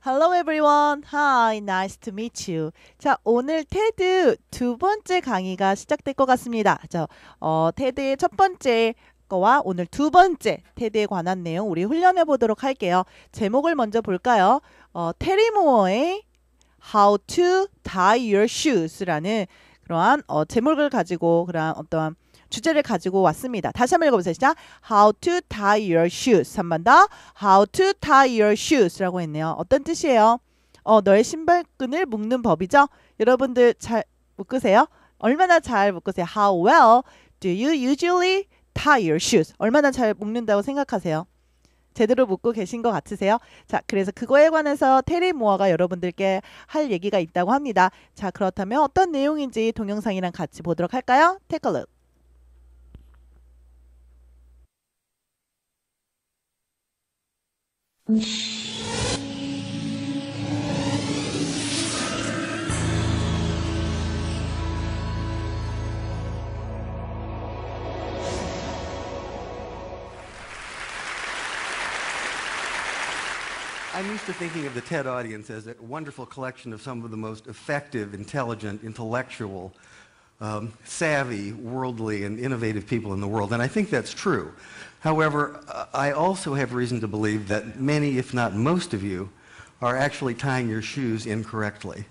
Hello everyone. Hi, nice to meet you. 자, 오늘 테드 두 번째 강의가 시작될 것 같습니다. 테드의 첫 번째 거와 오늘 두 번째 테드에 관한 내용 우리 훈련해 보도록 할게요. 제목을 먼저 볼까요? 테리 모어의 How to tie your shoes라는 그러한 제목을 가지고 그러한 어떠한 주제를 가지고 왔습니다. 다시 한번 읽어보세요. 시작. How to tie your shoes. 한 번 더. How to tie your shoes라고 했네요. 어떤 뜻이에요? 너의 신발끈을 묶는 법이죠. 여러분들 잘 묶으세요? 얼마나 잘 묶으세요? How well do you usually tie your shoes? 얼마나 잘 묶는다고 생각하세요? 제대로 묶고 계신 것 같으세요? 자, 그래서 그거에 관해서 테리 모어가 여러분들께 할 얘기가 있다고 합니다. 자, 그렇다면 어떤 내용인지 동영상이랑 같이 보도록 할까요? Take a look. I'm used to thinking of the TED audience as a wonderful collection of some of the most effective, intelligent, intellectual, savvy, worldly, and innovative people in the world, and I think that's true. However, I also have reason to believe that many, if not most of you, are actually tying your shoes incorrectly.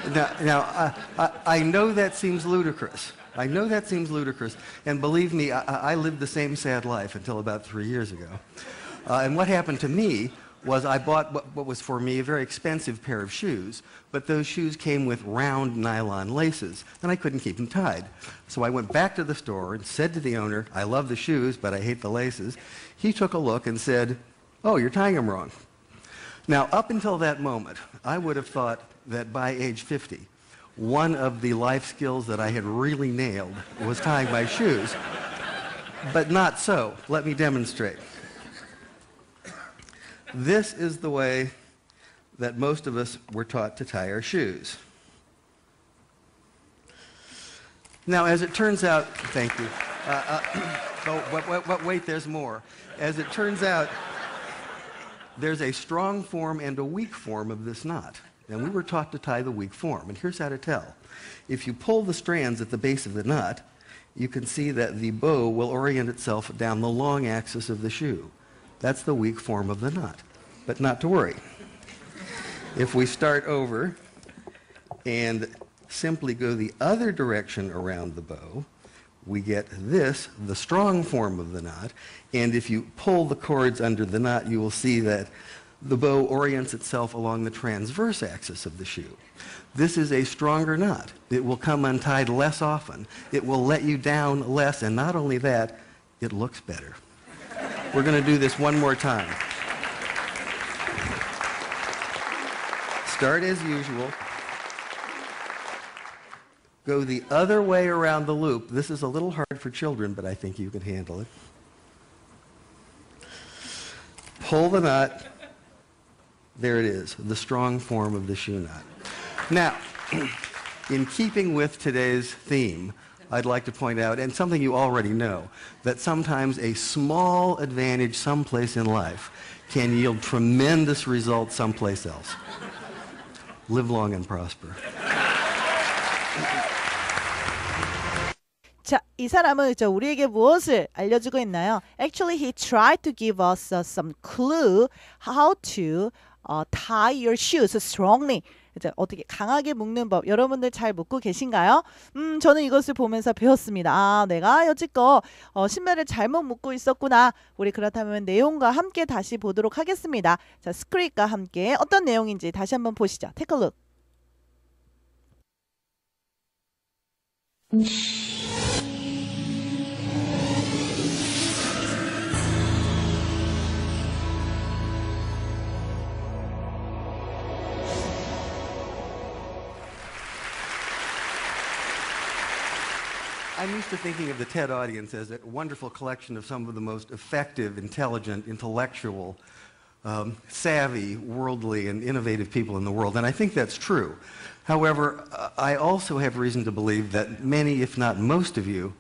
I know that seems ludicrous. I know that seems ludicrous, and believe me, I lived the same sad life until about 3 years ago. And what happened to me was I bought what was for me a very expensive pair of shoes, but those shoes came with round nylon laces, and I couldn't keep them tied. So I went back to the store and said to the owner, I love the shoes, but I hate the laces. He took a look and said, oh, you're tying them wrong. Now, up until that moment, I would have thought that by age 50, one of the life skills that I had really nailed was tying my shoes, but not so. Let me demonstrate. This is the way that most of us were taught to tie our shoes. Now, as it turns out, thank you. Wait, there's more. As it turns out, there's a strong form and a weak form of this knot. And we were taught to tie the weak form. And here's how to tell. If you pull the strands at the base of the knot, you can see that the bow will orient itself down the long axis of the shoe. That's the weak form of the knot. But not to worry. If we start over and simply go the other direction around the bow, we get this, the strong form of the knot. And if you pull the cords under the knot, you will see that the bow orients itself along the transverse axis of the shoe. This is a stronger knot. It will come untied less often. It will let you down less, and not only that, it looks better. We're going to do this one more time. Start as usual. Go the other way around the loop. This is a little hard for children, but I think you can handle it. Pull the knot. There it is, the strong form of the shoe knot. Now, in keeping with today's theme, I'd like to point out, and something you already know, that sometimes a small advantage someplace in life can yield tremendous results someplace else. Live long and prosper. 자, 이 사람은 우리에게 무엇을 알려주고 있나요? Actually, he tried to give us some clue how to tie your shoes strongly. 이제 어떻게 강하게 묶는 법 여러분들 잘 묶고 계신가요? 저는 이것을 보면서 배웠습니다. 아, 내가 여지껏 신발을 잘못 묶고 있었구나. 우리 그렇다면 내용과 함께 다시 보도록 하겠습니다. 자, 스크립과 함께 어떤 내용인지 다시 한번 보시죠. Take a look. I'm used to thinking of the TED audience as a wonderful collection of some of the most effective, intelligent, intellectual, savvy, worldly, and innovative people in the world, and I think that's true. However, I also have reason to believe that many, if not most of you,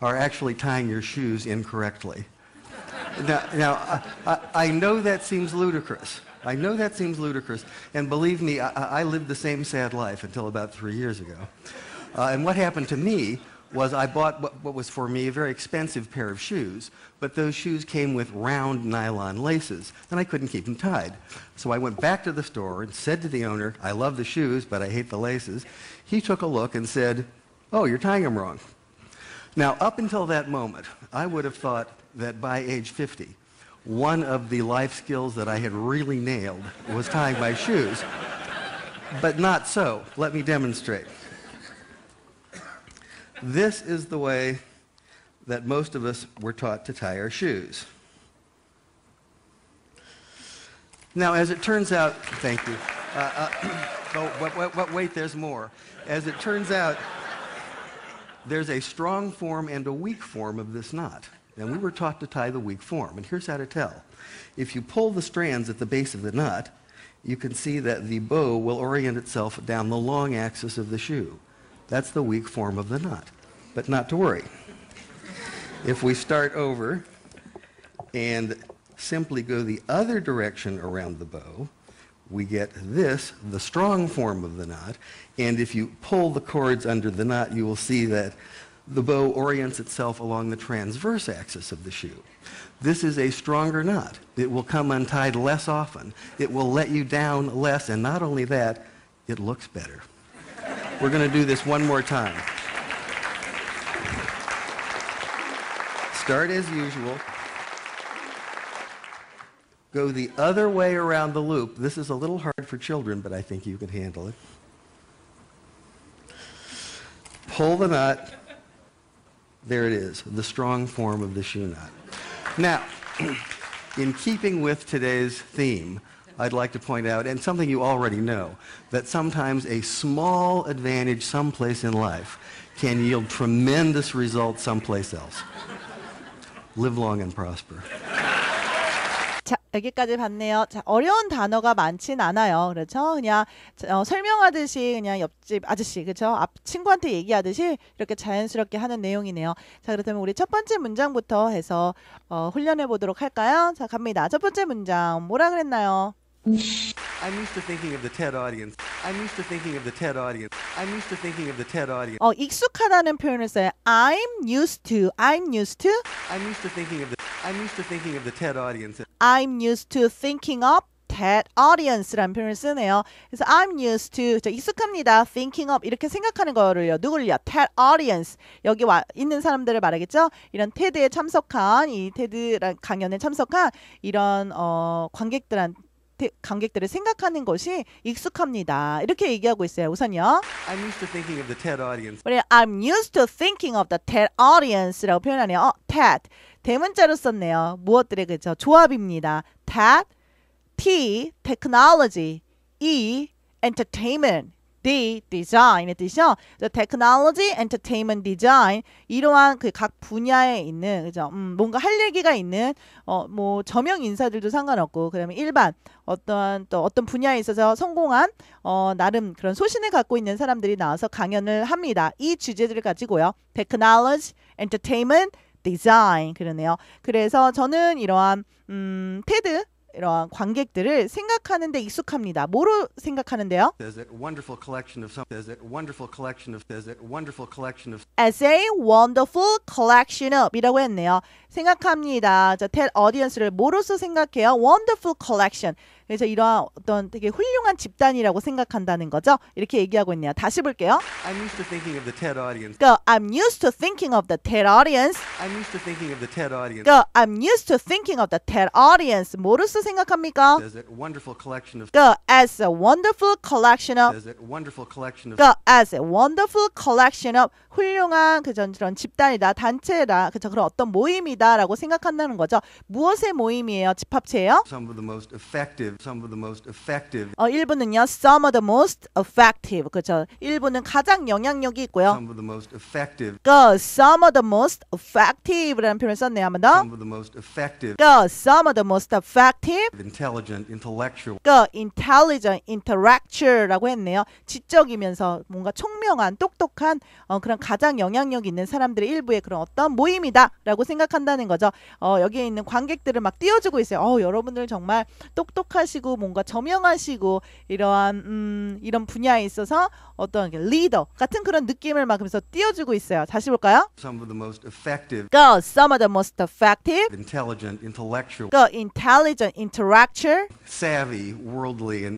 are actually tying your shoes incorrectly. I know that seems ludicrous. I know that seems ludicrous, and believe me, I lived the same sad life until about 3 years ago. And what happened to me was I bought what was for me a very expensive pair of shoes, but those shoes came with round nylon laces, and I couldn't keep them tied. So I went back to the store and said to the owner, I love the shoes, but I hate the laces. He took a look and said, oh, you're tying them wrong. Now, up until that moment, I would have thought that by age 50, one of the life skills that I had really nailed was tying my shoes. But not so. Let me demonstrate. This is the way that most of us were taught to tie our shoes. Now, as it turns out, thank you. Wait, there's more. As it turns out, there's a strong form and a weak form of this knot. And we were taught to tie the weak form. And here's how to tell. If you pull the strands at the base of the knot, you can see that the bow will orient itself down the long axis of the shoe. That's the weak form of the knot. But not to worry. If we start over and simply go the other direction around the bow, we get this, the strong form of the knot. And if you pull the cords under the knot, you will see that the bow orients itself along the transverse axis of the shoe. This is a stronger knot. It will come untied less often. It will let you down less, and not only that, it looks better. We're going to do this one more time. Start as usual. Go the other way around the loop. This is a little hard for children, but I think you can handle it. Pull the knot. There it is, the strong form of the shoe knot. Now, in keeping with today's theme, I'd like to point out, and something you already know, that sometimes a small advantage someplace in life can yield tremendous results someplace else. Live long and prosper. 자, 여기까지 봤네요. 자, 어려운 단어가 많진 않아요. 그렇죠? 그냥 설명하듯이 그냥 옆집 아저씨, 그렇죠? 앞 친구한테 얘기하듯이 이렇게 자연스럽게 하는 내용이네요. 자, 그렇다면 우리 첫 번째 문장부터 해서 훈련해 보도록 할까요? 자, 갑니다. 첫 번째 문장 뭐라 그랬나요? I'm used to thinking of the TED audience. I'm used to thinking of the TED audience. I'm used to thinking of the TED audience. 익숙하다는 표현을 써요. I'm used to. I'm used to. I'm used to thinking of the TED audience. I'm used to thinking of TED audience라는 표현을 쓰네요. 그래서 I'm used to, 익숙합니다. thinking of 이렇게 생각하는 거를요. 누굴요? TED audience. 여기 와 있는 사람들을 말하겠죠. 이런 테드에 참석한 이 테드 강연에 참석한 이런 관객들을 생각하는 것이 익숙합니다. 이렇게 얘기하고 있어요. 우선요. I'm used to thinking of the TED audience. 우리 I'm used to thinking of the TED audience라고 표현하네요. TED 대문자로 썼네요. 무엇들의 그죠? 조합입니다. TED, T, technology, E, entertainment, D, design의 뜻이죠. technology, entertainment, design 이러한 그 각 분야에 있는 그죠? 뭔가 할 얘기가 있는 뭐 저명 인사들도 상관없고 그다음에 일반 어떤 분야에 있어서 성공한 나름 그런 소신을 갖고 있는 사람들이 나와서 강연을 합니다. 이 주제들을 가지고요. technology, entertainment, design 그러네요. 그래서 저는 이러한 테드 이러한 관객들을 생각하는데 익숙합니다. 뭐로 생각하는데요? As a wonderful collection of As a wonderful collection of 이라고 했네요. 생각합니다. 자, TED audience를 뭐로서 생각해요? Wonderful collection. 그래서 이러한 어떤 되게 훌륭한 집단이라고 생각한다는 거죠. 이렇게 얘기하고 있네요. 다시 볼게요. I'm used to thinking of the TED audience. Go. I'm used to thinking of the TED audience. I'm used to thinking of the TED audience. Go. I'm used to thinking of the TED audience. 뭐로서 생각합니까? As a wonderful collection of Go. As a wonderful collection of. As a wonderful collection of Go. As a wonderful collection of. 훌륭한 그런 집단이다, 단체다, 그죠? 그런 어떤 모임이다라고 생각한다는 거죠. 무엇의 모임이에요? 집합체예요? Some of the most effective. 1부는요. Some of the most effective. 그렇죠. 1부는 가장 영향력이 있고요. Some of the most effective. Go. Some of the most effective라는 표현을 썼네요. 한 번 더. Some of the most effective. Go. Some of the most effective. Intelligent, intellectual. Go. Intelligent, intellectual라고 했네요. 지적이면서 뭔가 총명한, 똑똑한 그런 가장 영향력 있는 사람들의 일부의 그런 어떤 모임이다라고 생각한다는 거죠. 여기에 있는 관객들을 막 띄워주고 있어요. 여러분들 정말 똑똑하시 훌륭하시고 뭔가 저명하시고 이런 분야에 있어서 어떤 리더 같은 그런 느낌을 막으면서 띄워주고 있어요. 다시 볼까요? Some of the most effective, Go, some of the most effective. intelligent, intellectual, Go, intelligent, intellectual. savvy, worldly, and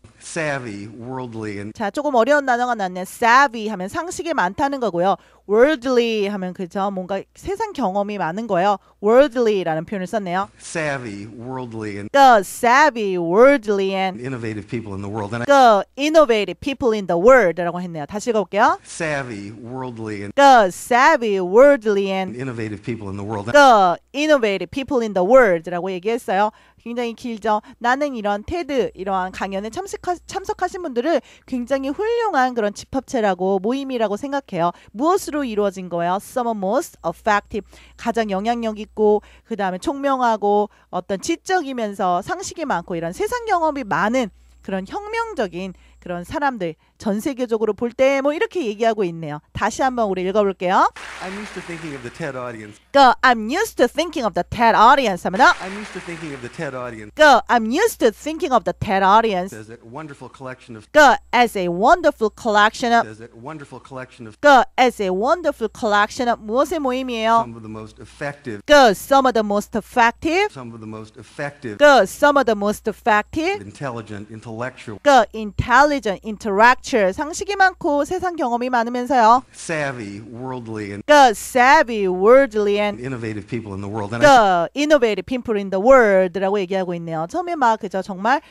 자, 조금 어려운 단어가 나왔네요. savvy 하면 상식이 많다는 거고요. worldly 하면 그죠? 뭔가 세상 경험이 많은 거예요. worldly라는 표현을 썼네요. savvy, worldly, and Go, savvy, worldly, and innovative people in the world. And go, innovative people in the world라고 했네요. 다시 읽어볼게요. savvy, worldly, and Go, savvy, worldly, and innovative people in the world. go, innovative people in the world라고 얘기했어요. 굉장히 길죠. 나는 이런 테드 이러한 강연에 참석하신 분들을 굉장히 훌륭한 그런 집합체라고 모임이라고 생각해요. 무엇으로 이루어진 거예요? Some most effective 가장 영향력 있고 그 다음에 총명하고 어떤 지적이면서 상식이 많고 이런 세상 경험이 많은 그런 혁명적인 그런 사람들 전 세계적으로 볼 때 뭐 이렇게 얘기하고 있네요. 다시 한번 우리 읽어볼게요. I'm used to thinking of the TED audience. Go, I'm used to thinking of the TED audience. 합니다. I'm used to thinking of the TED audience Go, I'm used to thinking of the TED audience. as a wonderful collection of Go, as a wonderful collection of Go, as a wonderful collection of 무엇의 모임이에요? some of the most effective, Go, some of the most effective. some of the most effective, Go, some of the most effective. intelligent, intellectual, Go, intelligent, intellectual. 상식이 많고 세상 경험이 많으면서요. savvy, worldly, and Go, savvy, worldly, and innovative people in the world. And I, go, innovative people in the world라고 얘기하고 있네요. 처음에 막 그저 정말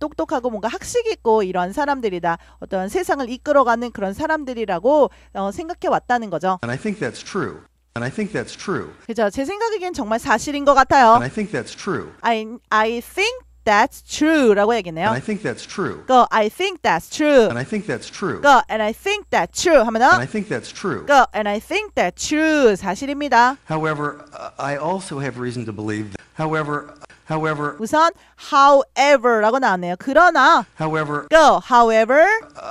똑똑하고 뭔가 학식 있고 이런 사람들이다. 어떤 세상을 이끌어가는 그런 사람들이라고 생각해 왔다는 거죠. and I think that's true. And I think that's true. 그죠? 제 생각에겐 정말 사실인 것 같아요. And I think that's true. I think that's true라고 얘기네요. And I think that's true. Go, I think that's true. And I think that's true. Go, and I think that's true. 하면 And I think that's true. Go, and I think that's true. 사실입니다. However, I also have reason to believe that. However, 우선 however라고 나왔네요. 그러나 Go, however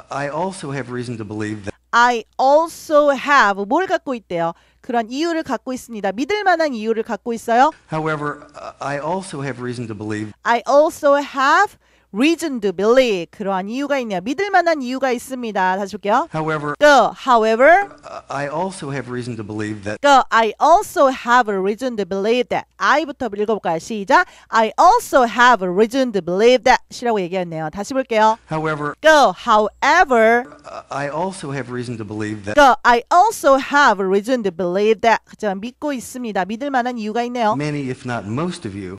I also have reason to believe that. I also have 뭘 갖고 있대요? 그런 이유를 갖고 있습니다. 믿을 만한 이유를 갖고 있어요. However, I also have reason to believe. I also have reason to believe. 그러한 이유가 있네요. 믿을 만한 이유가 있습니다. 다시 볼게요. However, I also have reason to believe that. I also have a reason to believe that. I부터 읽어볼까요? 시작. I also have a reason to believe that. 시라고 얘기했네요. 다시 볼게요. However, I also have reason to believe that. I also have a reason to believe that. 그렇죠. 믿고 있습니다. 믿을 만한 이유가 있네요. Many, if not most of you,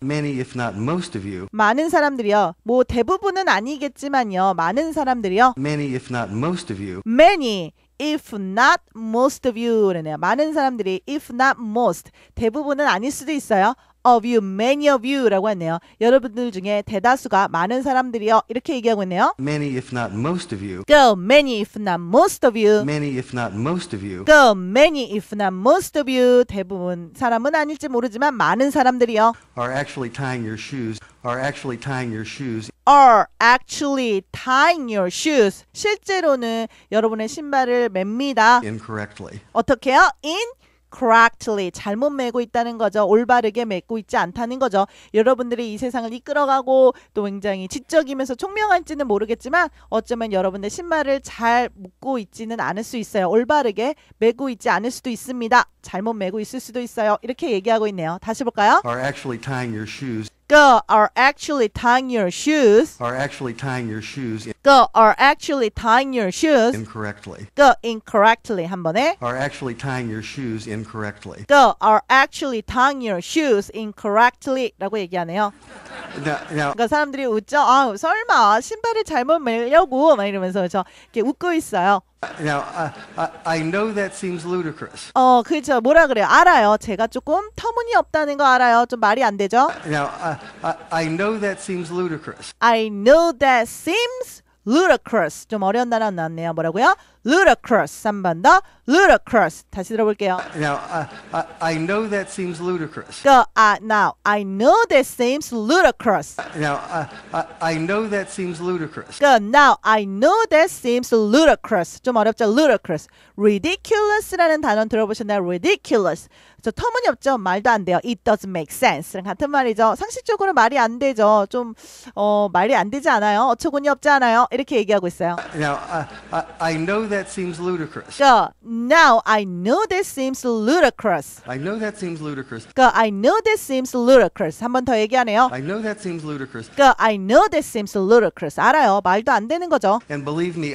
많은 사람들이요. 뭐 대부분은 아니겠지만요. 많은 사람들이요. many, if not most of you, Many, if not most of you라네요. 많은 사람들이 if not most 대부분은 아닐 수도 있어요. Of you, many of you라고 했네요. 여러분들 중에 대다수가 많은 사람들이요. 이렇게 얘기하고 있네요. many, if not most of you, Go, many, if not most of you. many, if not most of you, Go, many, if not most of you. 대부분 사람은 아닐지 모르지만 많은 사람들이요. are actually tying your shoes, Are actually tying your shoes. 실제로는 여러분의 신발을 맵니다. incorrectly. 어떻게요? Incorrectly. 잘못 매고 있다는 거죠. 올바르게 매고 있지 않다는 거죠. 여러분들이 이 세상을 이끌어가고 또 굉장히 지적이면서 총명할지는 모르겠지만 어쩌면 여러분의 신발을 잘 묶고 있지는 않을 수 있어요. 올바르게 매고 있지 않을 수도 있습니다. 잘못 매고 있을 수도 있어요. 이렇게 얘기하고 있네요. 다시 볼까요? Are actually tying your shoes. Go, are actually tying your shoes. Are actually tying your shoes Go, are actually tying your shoes. incorrectly. Go, incorrectly. 한 번에. Are actually tying your shoes incorrectly. Go, are actually tying your shoes incorrectly. 라고 얘기하네요. Now, 그러니까 사람들이 웃죠. 아, 설마 신발을 잘못 매려고 막 이러면서 저 이렇게 웃고 있어요. I know that seems ludicrous. 그렇죠. 뭐라 그래요? 알아요. 제가 조금 터무니없다는 거 알아요. 좀 말이 안 되죠? Now, I know that seems ludicrous. I know that seems ludicrous. 좀 어려운 단어 나왔네요. 뭐라고요? ludicrous. 한 번 더 ludicrous. 다시 들어볼게요. Now, I know that seems ludicrous. Now I know that seems ludicrous. Now, I know that seems ludicrous. Now I know that seems ludicrous. 좀 어렵죠? ludicrous. ridiculous라는 단어 들어보셨나요? ridiculous. 저 터무니없죠? 말도 안 돼요. It doesn't make sense랑 같은 말이죠. 상식적으로 말이 안 되죠. 좀 말이 안 되지 않아요? 어처구니 없지 않아요? 이렇게 얘기하고 있어요. Now, I know that seems ludicrous. Now I know that seems ludicrous. I know that seems ludicrous. I know that seems ludicrous. 한 번 더 얘기하네요. I know that seems ludicrous. I know that seems ludicrous. 알아요. 말도 안 되는 거죠. And believe me,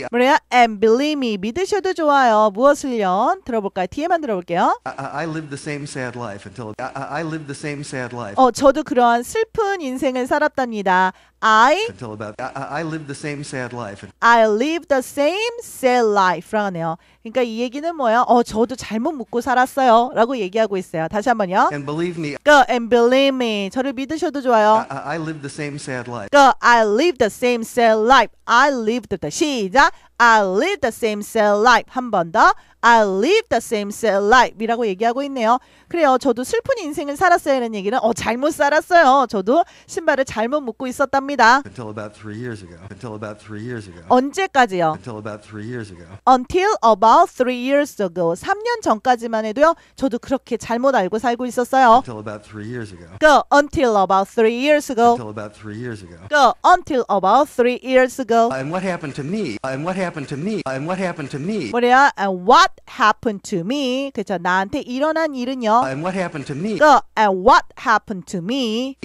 뭐래요? And believe me. 믿으셔도 좋아요. 무엇을요? 들어볼까요? 뒤에만 들어볼게요. I lived the same sad life until I lived the same sad life. 저도 그러한 슬픈 인생을 살았답니다. Until about I lived the same sad life. I live the same sad life라고 하네요. 그러니까 이 얘기는 뭐예요? 저도 잘못 묻고 살았어요. 라고 얘기하고 있어요. 다시 한번요. And believe me, And believe me. 저를 믿으셔도 좋아요. I lived the same sad life. I live the same sad life. I lived the 시작. I live the same sad life. 한 번 더. I live the same sad life 이라고 얘기하고 있네요. 그래요. 저도 슬픈 인생을 살았어요. 라는 얘기는 잘못 살았어요. 저도 신발을 잘못 묶고 있었답니다. Until about 3 years ago. Until about 3 years ago. 언제까지요? Until about 3 years ago. Until about 3 years ago. 3년 전까지만 해도요. 저도 그렇게 잘못 알고 살고 있었어요. Until about 3 years ago. Until about 3 years ago. Until about 3 years ago. Until about 3 years ago. And what happened to me? And what happened to me? And what happened to me? 뭐래요? And what happened to me? 그렇죠. 나한테 일어난 일은요. And what happened to me? And what happened to me?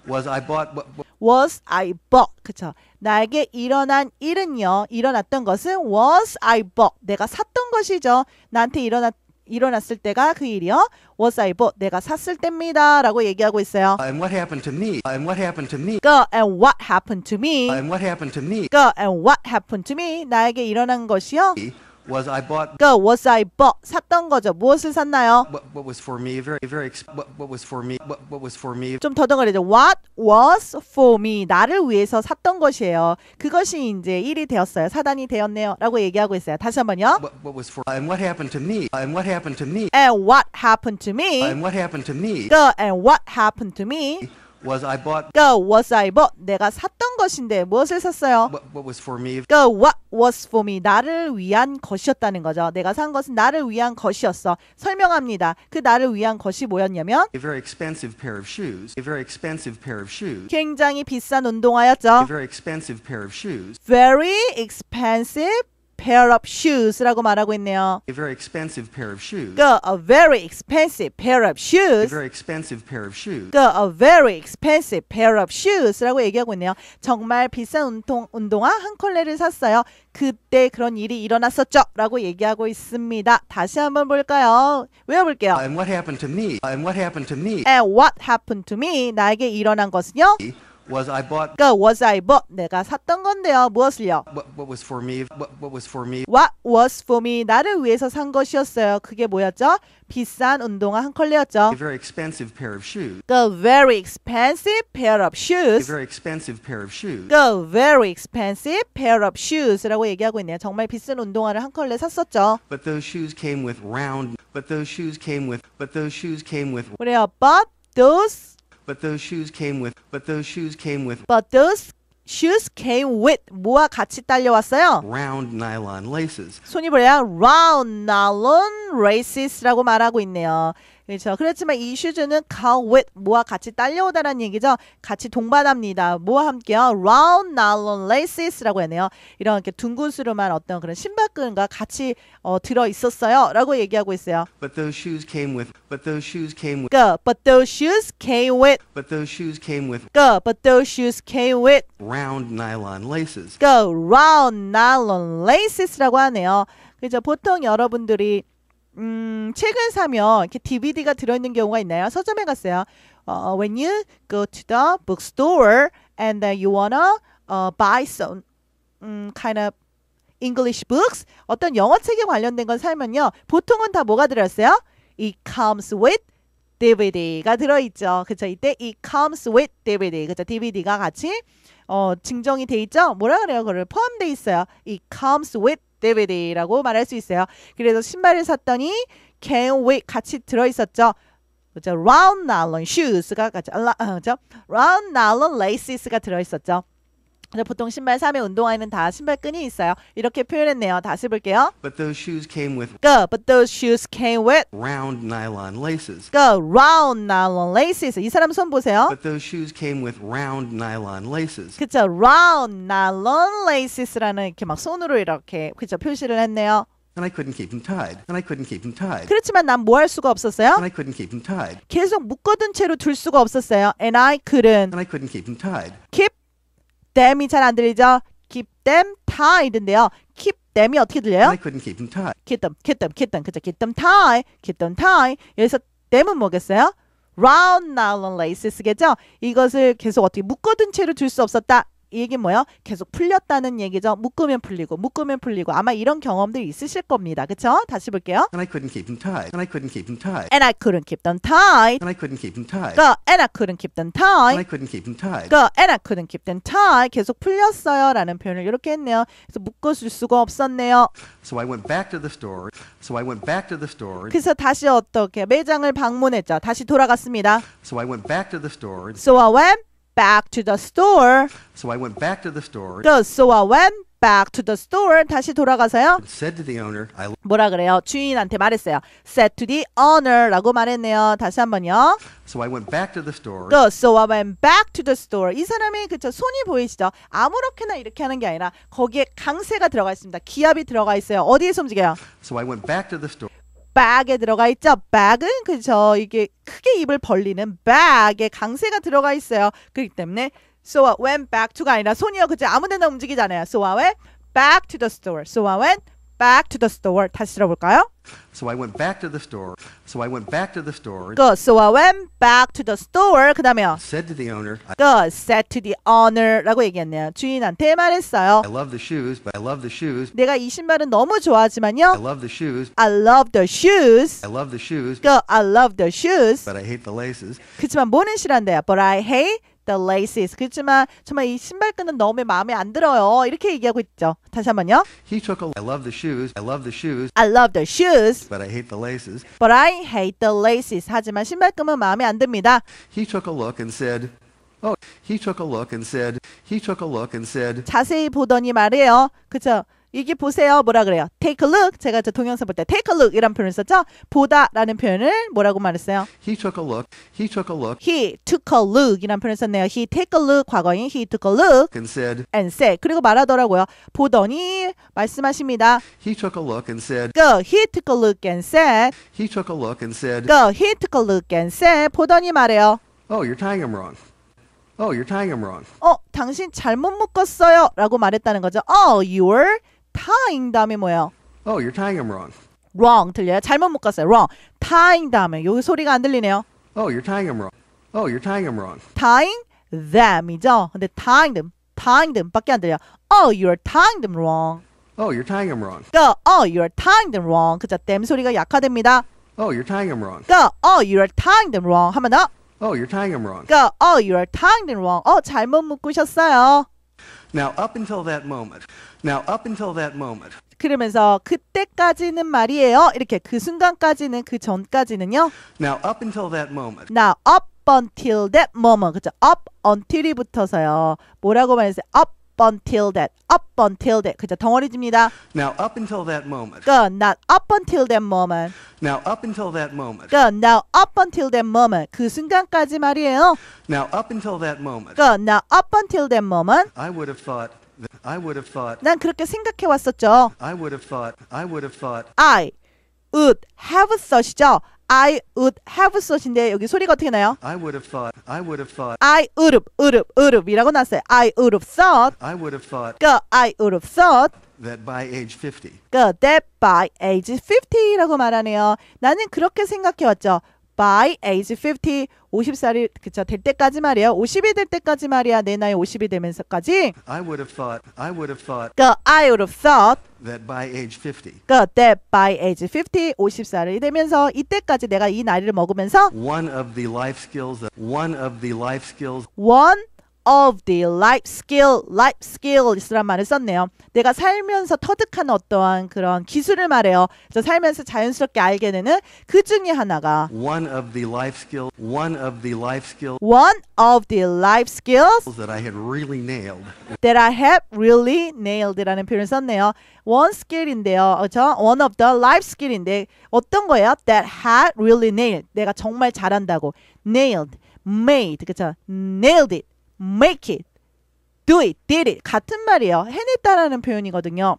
Was I bought Was I bought. 그렇죠. 나에게 일어난 일은요. 일어났던 것은 was I bought. 내가 샀던 것이죠. 나한테 일어났을 때가 그 일이요. Was I bought. 내가 샀을 때입니다. 라고 얘기하고 있어요. And what happened to me? And what happened to me? And what happened to me? And what happened to me? And what happened to me? 나에게 일어난 것이요. Was I bought? Was I bought. 샀던 거죠. 무엇을 샀나요? What was for me? What was for me? What was for me? 좀 더듬어야죠. What was for me. 나를 위해서 샀던 것이에요. 그것이 이제 일이 되었어요. 사단이 되었네요. 라고 얘기하고 있어요. 다시 한번요. What was for? And what happened to me? And what happened to me? And what happened to me? And what happened to me? And what happened to me? Was I bought? Was I bought. 내가 샀던 것인데 무엇을 샀어요? What was for me? What was for me. 나를 위한 것이었다는 거죠. 내가 산 것은 나를 위한 것이었어. 설명합니다. 그 나를 위한 것이 뭐였냐면 A very expensive pair of shoes. A very expensive pair of shoes. 굉장히 비싼 운동화였죠. A very expensive pair of shoes. Very expensive pair of shoes라고 말하고 있네요. A very expensive pair of shoes. A very expensive pair of A shoes. very expensive pair of shoes. A very expensive pair of shoes라고 얘기하고 있네요. 정말 비싼 운동화 한 컬레를 샀어요. 그때 그런 일이 일어났었죠. 라고 얘기하고 있습니다. 다시 한번 볼까요? 외워볼게요. And what happened to me? And what happened to me? And what happened to me? 나에게 일어난 것은요? Was I bought? Was I bought. 내가 샀던 건데요. 무엇을요? What was for me? What was for me? What was for me. 나를 위해서 산 것이었어요. 그게 뭐였죠? 비싼 운동화 한 컬레였죠. A very expensive pair of shoes. A very expensive pair of A shoes. very expensive pair of shoes. A very expensive pair of shoes라고 얘기하고 있네요. 정말 비싼 운동화를 한 컬레 샀었죠. But those shoes came with round. But those shoes came with. 그래요. But those shoes came with 뭐와 같이 딸려왔어요? round nylon laces. 손이 뭐래요? Round nylon laces라고 말하고 있네요. 그렇죠. 그렇지만 이 슈즈는 come with 뭐와 같이 딸려오다라는 얘기죠. 같이 동반합니다. 뭐와 함께요? Round nylon laces라고 했네요. 이런 이렇게 둥근스름한 어떤 그런 신발끈과 같이 들어 있었어요. 라고 얘기하고 있어요. But those shoes came with. But those shoes came with round nylon laces. round nylon laces라고 하네요. 그죠? 보통 여러분들이 책을 사면 이렇게 DVD가 들어있는 경우가 있나요? 서점에 갔어요. When you go to the bookstore and then you wanna buy some kind of English books, 어떤 영어 책에 관련된 건 사면요. 보통은 다 뭐가 들어있어요? It comes with DVD가 들어있죠. 그쵸? 이때 it comes with DVD. 그쵸? DVD가 같이 증정이 돼 있죠? 뭐라 그래요? 그걸 포함돼 있어요. It comes with DVD라고 말할 수 있어요. 그래서 신발을 샀더니 can't wait 같이 들어있었죠. 그죠? round nylon shoes가 그죠? round nylon laces가 들어있었죠. 보통 신발 사면 운동화에는 다 신발끈이 있어요. 이렇게 표현했네요. 다시 볼게요. But those shoes came with But those shoes came with round nylon laces. round nylon laces. 이 사람 손 보세요. But those shoes came with round nylon laces. 그쵸? round nylon laces라는 이렇게 막 손으로 이렇게 그쵸? 표시를 했네요. And I couldn't keep them tied. And I couldn't keep them tied. 그렇지만 난 뭐 할 수가 없었어요? And I couldn't keep them tied. 계속 묶어둔 채로 둘 수가 없었어요. And I couldn't And I couldn't keep them tied. keep them이 잘 안 들리죠? keep them tied인데요. keep them이 어떻게 And 들려요? I couldn't keep them tied. keep them 그죠? keep them tie. 여기서 them은 뭐겠어요? round nylon laces겠죠? 이것을 계속 어떻게 묶어둔 채로 둘 수 없었다. 이 얘기는 뭐예요? 계속 풀렸다는 얘기죠. 묶으면 풀리고 아마 이런 경험들이 있으실 겁니다. 그쵸? 다시 볼게요. And I couldn't keep them tied. And I couldn't keep them tied. And I couldn't keep them tied. And I couldn't keep them tied. And I couldn't keep them And tied. I couldn't keep them tied. And I couldn't keep them tied. 계속 풀렸어요 라는 표현을 이렇게 했네요. 그래서 묶어줄 수가 없었네요. So I went back to the store. 그래서 다시 어떻게 매장을 방문했죠. 다시 돌아갔습니다. So I went back to the store. So I went back to the store. So I went back to the store. So I went back to the store. 다시 돌아가서요. And said to the owner, 뭐라 그래요? 주인한테 말했어요. Said to the owner라고 말했네요. 다시 한번요. So I went back to the store. So I went back to the store. 이 사람이 그쵸 손이 보이시죠? 아무렇게나 이렇게 하는 게 아니라 거기에 강세가 들어가 있습니다. 기압이 들어가 있어요. 어디에서 움직여요? So I went back to the store. bag에 들어가 있죠. bag은 그죠 이게 크게 입을 벌리는 bag에 강세가 들어가 있어요. 그렇기 때문에 so I went back to가 아니라 손이요 그죠 아무데나 움직이잖아요. So I went back to the store. So I went back to the store. 다시 들어볼까요? So I went back to the store. So I went back to the store. So I went back to the store. 그 다음에요. Said to the owner, said to the owner라고 얘기했네요. 주인한테 말했어요. I love the shoes, but I love the shoes. 내가 이 신발은 너무 좋아하지만요. I love the shoes. I love the shoes. I love the shoes. I love the shoes. But I hate the laces. 그렇지만 뭐는 싫어한대요. But I hate the laces. 그렇지만 정말 이 신발끈은 너무 마음에 안 들어요. 이렇게 얘기하고 있죠. 다시 한번요. I love the shoes. I love the shoes. I love the shoes. But I hate the laces. But I hate the laces. 하지만 신발끈은 마음에 안 듭니다. He took a look and said, he took a look and said. 자세히 보더니 말이에요. 그렇죠? 이게 보세요. 뭐라 그래요? Take a look. 제가 저 동영상 볼 때 take a look 이란 표현을 썼죠. 보다라는 표현을 뭐라고 말했어요? He took a look. He took a look 이란 표현을 썼네요. He take a look 과거인 he took a look And said 그리고 말하더라고요. 보더니 말씀하십니다. he took a look and said. He took a look and said. He took a look and said. He took a look and said. 보더니 말해요. Oh, you're tying them wrong. Oh, you're tying them wrong. 당신 잘못 묶었어요. 라고 말했다는 거죠. You're tying 다음에 뭐예요? Oh, you're tying them wrong. wrong 들려요? 잘못 묶었어요. wrong. tying 다음에 여기 소리가 안 들리네요. Oh, you're tying them wrong. Oh, you're tying them wrong. tying them이죠. 근데 tying them 밖에 안 들려요. Oh, you're tying them wrong. Oh, you're tying them wrong. Oh, you're tying them wrong. 그죠? them 소리가 약화됩니다. Oh, you're tying them wrong. Oh, you're tying them wrong. 한 번 더. Oh, you're tying them wrong. Oh, you're tying them wrong. 잘못 묶으셨어요. Now, up until that moment. 그러면서 그때까지는 말이에요. 이렇게 그 순간까지는 그 전까지는요. Now, up until that moment. Now, up until that moment. 그죠? up until이 붙어서요. 뭐라고 말했어요? up until that. 그죠? 덩어리집니다. Now, up until that moment. not up until that moment. Now, up until that moment. now up until that moment. 그 순간까지 말이에요. Now, up until that moment. now up until that moment. I would have thought. 난 그렇게 생각해 왔었죠. I would have thought. I would have thought이죠. I would have thought인데 여기 소리가 어떻게 나요? I would have thought. I would have 이라고 났어요. I would have thought. I would have thought. I would have thought. That by age 50. that by age 50라고 말하네요. 나는 그렇게 생각해 왔죠. by age 50, 50살이 그쵸 될 때까지 말이에요. 50이 될 때까지 말이야. 내 나이 50이 되면서까지. I would have thought. I would have thought. That by age 50. that by age 50, 50살이 되면서 이때까지 내가 이 나이를 먹으면서 one of the life skills of the life skills란 말을 썼네요. 내가 살면서 터득한 어떠한 그런 기술을 말해요. 그래서 살면서 자연스럽게 알게 되는 그 중에 하나가 one of the life skills that I had really nailed. that I have really nailed라는 표현을 썼네요. one skill인데요. 그렇죠? one of the life skill인데 어떤 거예요? that had really nailed. 내가 정말 잘한다고. nailed, made. 그렇죠? nailed it, make it, do it, did it. 같은 말이에요. 해냈다라는 표현이거든요.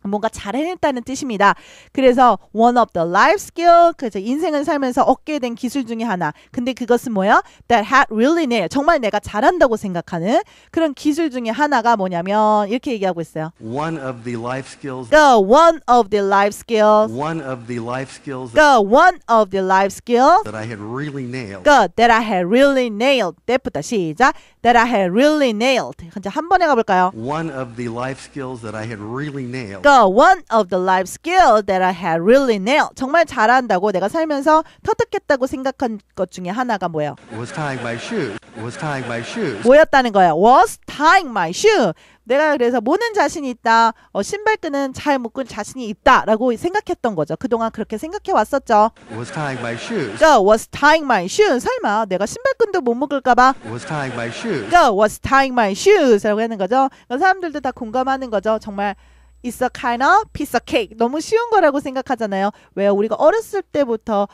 뭔가 잘 해냈다는 뜻입니다. 그래서 one of the life skill, 그래서 인생을 살면서 얻게 된 기술 중에 하나. 근데 그것은 뭐야? That had really nailed. 정말 내가 잘한다고 생각하는 그런 기술 중에 하나가 뭐냐면 이렇게 얘기하고 있어요. One of the life skills. The one of the life skills. One of the life skills. The one of the life skills. That I had really nailed. That I had really nailed. 때부터 시작. That I had really nailed. 이제 한 번에 가볼까요? One of the life skills that I had really nailed. One of the life skills that I had really nailed. 정말 잘한다고 내가 살면서 터득했다고 생각한 것 중에 하나가 뭐예요? Was tying my shoes. Was tying my shoes. 뭐였다는 거예요? Was tying my shoe. 내가 그래서 모는 자신이 있다. 신발끈은 잘 묶은 자신이 있다라고 생각했던 거죠. 그동안 그렇게 생각해 왔었죠. Was tying my shoes. Was tying my shoe. 설마 내가 신발끈도 못 묶을까 봐. Was tying my shoes. Was tying my shoes라고 하는 거죠. 사람들도 다 공감하는 거죠. 정말 It's a kind of piece of cake. 너무 쉬운 거라고 생각하잖아요. 왜요? 우리가 어렸을 때부터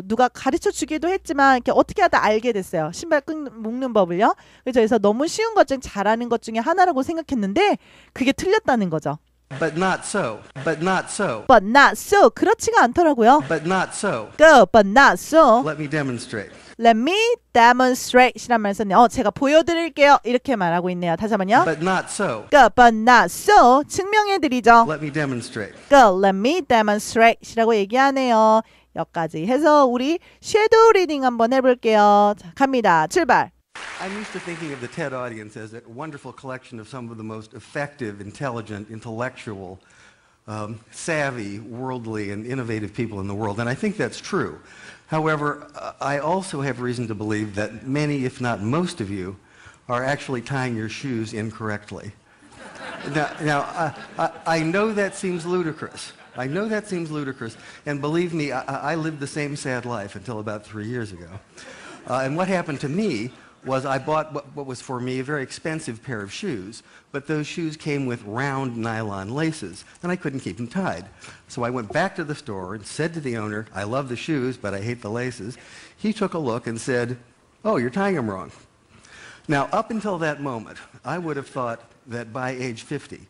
누가 가르쳐 주기도 했지만 이렇게 어떻게 하다 알게 됐어요. 신발 묶는 법을요. 그래서 너무 쉬운 것 중 잘하는 것 중에 하나라고 생각했는데 그게 틀렸다는 거죠. But not so. But not so. But not so. 그렇지가 않더라고요. But not so. But not so. Let me demonstrate. Let me demonstrate 이란 말 썼네요. 제가 보여드릴게요. 이렇게 말하고 있네요. 다시 한번요. But not so. But not so. 증명해드리죠. Let me demonstrate. Let me demonstrate 이라고 얘기하네요. 여기까지 해서 우리 섀도우 리딩 한번 해볼게요. 자, 갑니다. 출발. I'm used to thinking of the TED audience as a wonderful collection of some of the most effective, intelligent, intellectual, savvy, worldly, and innovative people in the world. And I think that's true. However, I also have reason to believe that many, if not most of you, are actually tying your shoes incorrectly. Now I know that seems ludicrous. I know that seems ludicrous. And believe me, I lived the same sad life until about 3 years ago. And what happened to me was I bought what was for me a very expensive pair of shoes, but those shoes came with round nylon laces, and I couldn't keep them tied. So I went back to the store and said to the owner, I love the shoes, but I hate the laces. He took a look and said, oh, you're tying them wrong. Now, up until that moment, I would have thought that by age 50,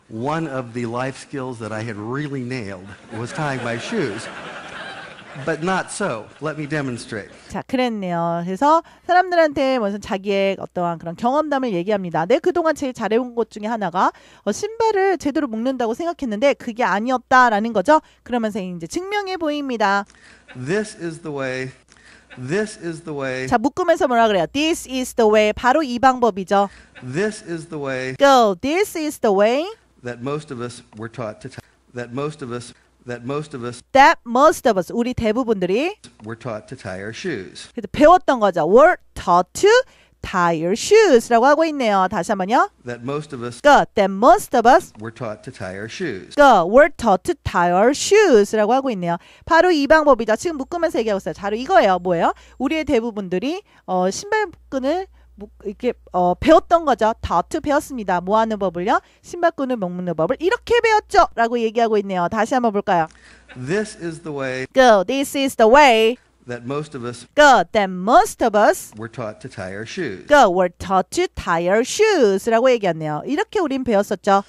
one of the life skills that I had really nailed was tying my shoes. But not so. Let me demonstrate. 자, 그랬네요. 그래서 사람들한테 무슨 자기의 어떠한 그런 경험담을 얘기합니다. 내 그동안 제일 잘해온 것 중에 하나가 신발을 제대로 묶는다고 생각했는데 그게 아니었다라는 거죠. 그러면서 이제 증명해 보입니다. This is the way. This is the way. 자, 묶으면서 뭐라 그래요? This is the way. 바로 이 방법이죠. This is the way. Go. This is the way. That most of us were taught to. That most of us 우리 대부분들이 were taught to tie our shoes. 그래서 배웠던 거죠. were taught to tie your shoes라고 하고 있네요. 다시 한번요. That most of us were taught to tie our shoes. were taught to tie our shoes라고 하고 있네요. 바로 이 방법이죠. 지금 묶으면서 얘기하고 있어요. 바로 이거예요. 뭐예요? 우리의 대부분들이 신발끈을 이렇게 배웠던 거죠. taught 배웠습니다. 뭐 하는 법을요? 신발끈을 묶는 법을 이렇게 배웠죠. 라고 얘기하고 있네요. 다시 한번 볼까요? This is the way. Go. This is the way. That most of us. Go. That most of us. Were taught to tie our shoes. Go. Were taught to tie our shoes. 라고 얘기했네요. 이렇게 우린 배웠었죠.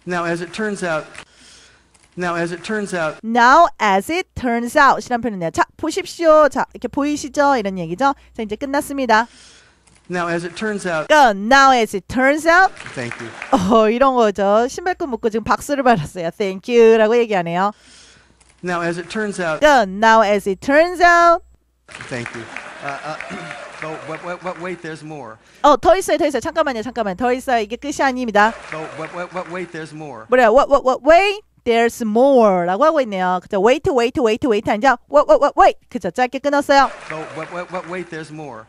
Now as it turns out. Now as it turns out 이란 표현이네요. 자, 보십시오. 자, 이렇게 보이시죠? 이런 얘기죠. 자, 이제 끝났습니다. Now as it turns out. Now as it turns out. Thank you. 이런 거죠. 신발끈 묶고 지금 박수를 받았어요. Thank you라고 얘기하네요. Now as it turns out. Now as it turns out. Thank you. Wait, there's more. 더 있어요. 잠깐만요. 더 있어요. 이게 끝이 아닙니다. Wait, there's more. 뭐래요? Wait, there's more 라고 하고 있네요. 그죠? wait 아니죠? wait. 그죠? 짧게 끊었어요. Wait, there's more.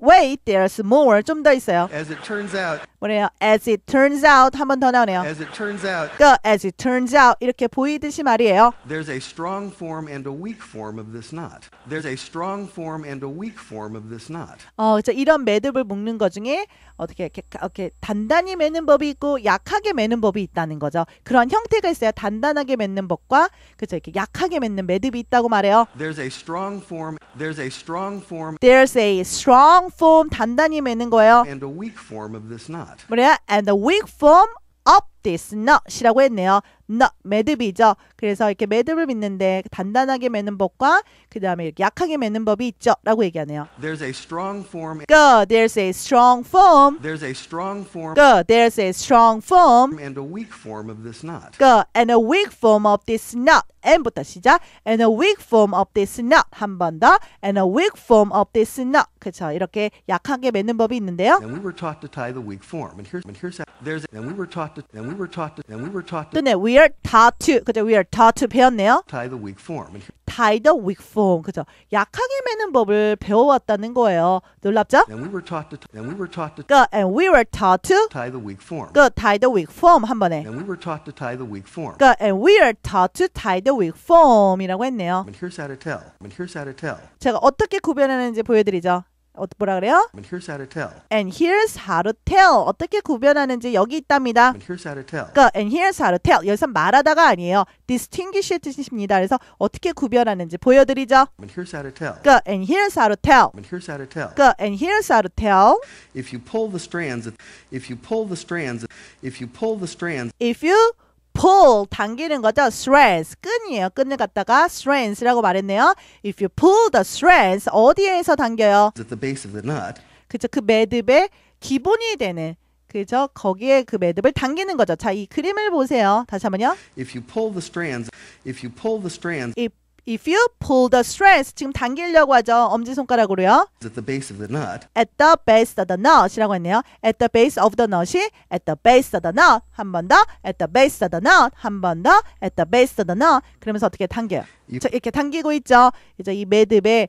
wait, there's more. 좀 더 있어요. As it turns out, 뭐래요? As it turns out 한 번 더 나오네요. as it turns out, as it turns out 이렇게 보이듯이 말이에요. there's a strong form and a weak form of this knot. There's a strong form and a weak form of this knot. 그래서 이런 매듭을 묶는 것 중에 어떻게 이렇게 단단히 매는 법이 있고 약하게 매는 법이 있다는 거죠. 그런 형태가 있어요. 단단하게 매는 법과 그죠? 이렇게 약하게 매는 매듭이 있다고 말해요. There's a strong form. There's a strong form There's a strong form 단단히 매는 거예요. and a weak form of this knot. 뭐래요? And the weak form of this knot이라고 했네요. knot 매듭이죠. 그래서 이렇게 매듭을 믿는데 단단하게 매는 법과 그 다음에 이렇게 약하게 매는 법이 있죠라고 얘기하네요. There's a strong form. Go. There's a strong form. There's a strong form Go. There's a strong form. and a weak form of this knot. Go. And a weak form of this knot. N부터 시작. And a weak form of this knot. 한 번 더. And a weak form of this knot. 그렇죠. 이렇게 약하게 매는 법이 있는데요. And we were taught to tie the weak form. And here's how. And we were taught to. 네, we are taught to. 그죠? We are taught to 배웠네요. tie the weak form. tie the weak form. 그죠? 약하게 매는 법을 배워왔다는 거예요. 놀랍죠? And we were taught to. Go. And we were taught to. tie the weak form. Go. tie the weak form. 한 번에. And we were taught to tie the weak form. Go. And we are taught to tie the weak form이라고 했네요. And here's how to tell. 제가 어떻게 구별하는지 보여드리죠. 뭐라 그래요? And here's how to tell. And here's how to tell. 어떻게 구별하는지 여기 있답니다. And here's how to tell. And here's how to tell. 여기서 말하다가 아니에요. distinguish의 뜻입니다. 그래서 어떻게 구별하는지 보여드리죠. And here's how to tell. And here's how to tell. And here's how to tell. And here's how to tell. If you pull the strands, if you pull 당기는 거죠. strands 끈이에요. 끈을 갖다가 strands라고 말했네요. If you pull the strands 어디에서 당겨요? at the base of the knot, 그죠? 그 매듭의 기본이 되는 그죠? 거기에 그 매듭을 당기는 거죠. 자, 이 그림을 보세요. 다시 한번요. if you pull the strands, If you pull the strands 지금 당기려고 하죠. 엄지손가락으로요. at the base of the knot, At the base of the knot이라고 했네요. At the base of the knot이 at the base of the knot 한 번 더. At the base of the knot 한 번 더. At the base of the knot 그러면서 어떻게 당겨요? 자, 이렇게 당기고 있죠. 이제 이 매듭의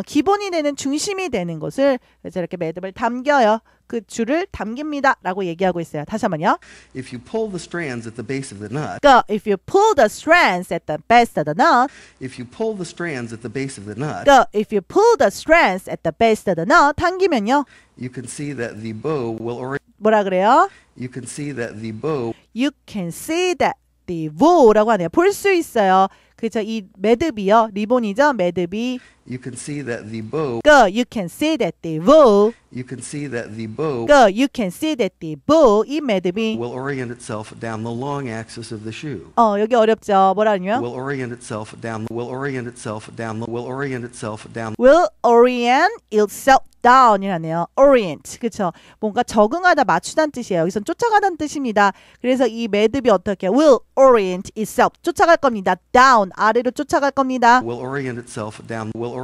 기본이 되는 중심이 되는 곳을 이제 이렇게 매듭을 당겨요. 그 줄을 당깁니다. 라고 얘기하고 있어요. 다시 한번요. if you pull the strands at the base of the knot, Go. If you pull the strands at the base of the knot. if you pull the strands at the base of the knot, Go. If you pull the strands at the base of the knot. 당기면요. you can see that the bow will 뭐라 그래요? you can see that the bow You can see that the bow라고 하네요. 볼 수 있어요. 그죠? 이 매듭이요. 리본이죠. 매듭이. you can see that the bow Go. You can see that the bow. you can see that the bow Go. You can see that the bow. 이 매듭이. will orient itself down the long axis of the shoe. 여기 어렵죠. 뭐라뇨? will orient itself down Will orient itself down이라네요. orient. 그렇죠. 뭔가 적응하다 맞추다는 뜻이에요. 여기선 쫓아가다는 뜻입니다. 그래서 이 매듭이 어떻게 will orient itself 쫓아갈 겁니다. down 아래로 쫓아갈 겁니다. will orient itself down will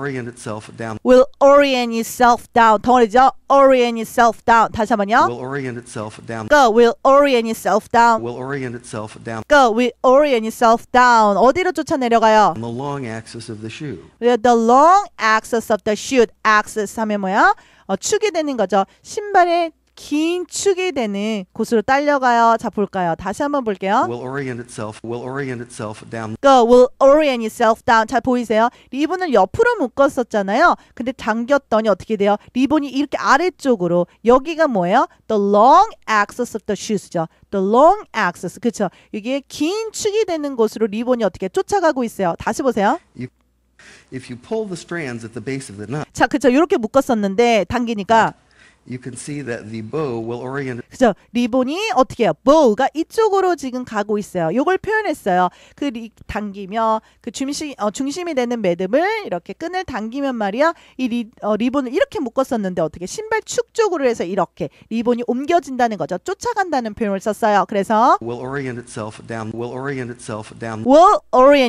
orient itself down 덩어리죠. orient itself down 다시 한번요. will orient itself down Go. will orient itself down. will orient itself down Go. will orient itself down. 어디로 쫓아 내려가요? on the long axis of the shoe. The long axis of the shoe. axis 하면 뭐야? 축이 되는 거죠. 신발의 긴 축이 되는 곳으로 딸려가요. 자, 볼까요? 다시 한번 볼게요. will orient itself down Go. will orient itself down. 잘 보이세요? 리본을 옆으로 묶었었잖아요. 근데 당겼더니 어떻게 돼요? 리본이 이렇게 아래쪽으로. 여기가 뭐예요? The long axis of the shoes죠. The long axis. 그렇죠? 이게 긴 축이 되는 곳으로 리본이 어떻게 쫓아가고 있어요. 다시 보세요. if you pull the strands at the base of the knot, 자, 그렇죠. 이렇게 묶었었는데 당기니까 you can see that the bow will orient 그죠? 리본이 어떻게 해요? bow가 이쪽으로 지금 가고 있어요. 요걸 표현했어요. 당기며 그 중심이 되는 매듭을 이렇게 끈을 당기면 말이야. 이 리본을 이렇게 묶었었는데 어떻게 신발 축 쪽으로 해서 이렇게 리본이 옮겨진다는 거죠. 쫓아간다는 표현을 썼어요. 그래서 will orient itself down will orient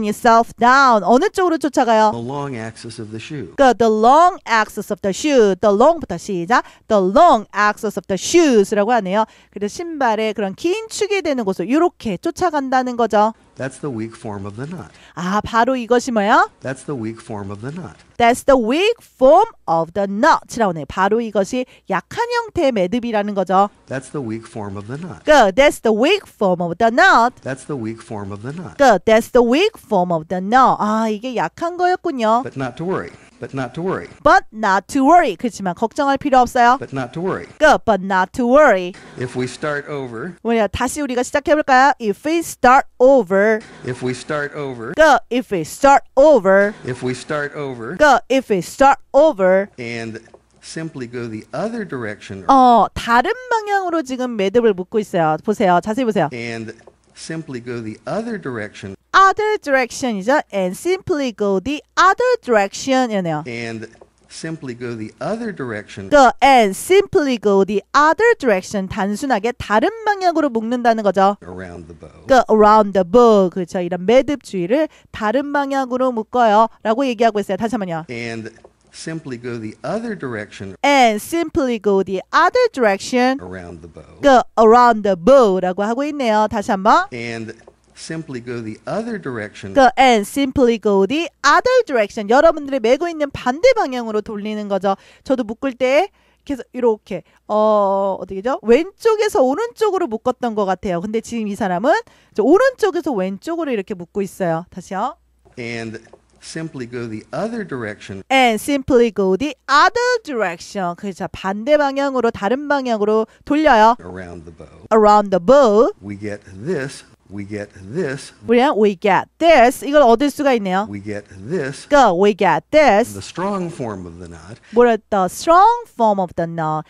itself down 어느 쪽으로 쫓아가요? the long axis of the shoe. The long axis of the shoe. The long부터 시작. The long axis of the shoes라고 하네요. 그래서 신발의 그런 긴 축이 되는 곳을 이렇게 쫓아간다는 거죠. That's the weak form of the knot. 아, 바로 이것이 뭐야? That's the weak form of the knot. That's the weak form of the knot라고 하네요. 바로 이것이 약한 형태의 매듭이라는 거죠. That's the weak form of the knot. Good. That's the weak form of the knot. That's the weak form of the knot. Good. That's the weak form of the knot. 아, 이게 약한 거였군요. But not to worry. But not to worry. But not to worry. 그렇지만 걱정할 필요 없어요. But not to worry. Good. But not to worry. If we start over, 뭐냐? 다시 우리가 시작해 볼까요? If we start over. if we start over, Good. If we start over. if we start over, Good. If we start over. and simply go the other direction, 다른 방향으로 지금 매듭을 묶고 있어요. 보세요. 자세히 보세요. and simply go the other direction, Other direction이죠. And simply go the other direction 이네요. and simply go the other direction, Go and simply go the other direction. 단순하게 다른 방향으로 묶는다는 거죠. around the bow. Go around the bow. 그렇죠. 이런 매듭 주위를 다른 방향으로 묶어요. 라고 얘기하고 있어요. 다시 한번요. And simply go the other direction And simply go the other direction. around the bow. Go around the bow. 라고 하고 있네요. 다시 한번. And simply go the other direction Go and simply go the other direction. 여러분들이 메고 있는 반대 방향으로 돌리는 거죠. 저도 묶을 때 계속 이렇게 어떻게죠? 왼쪽에서 오른쪽으로 묶었던 것 같아요. 근데 지금 이 사람은 오른쪽에서 왼쪽으로 이렇게 묶고 있어요. 다시요. and simply go the other direction And simply go the other direction. 그렇죠. 반대 방향으로 다른 방향으로 돌려요. around the bow. Around the bow. We get this, we get this, 우리는 we get this. 이걸 얻을 수가 있네요. we get this. Go, we get this. The strong form of the knot 뭐라 the strong form of the knot.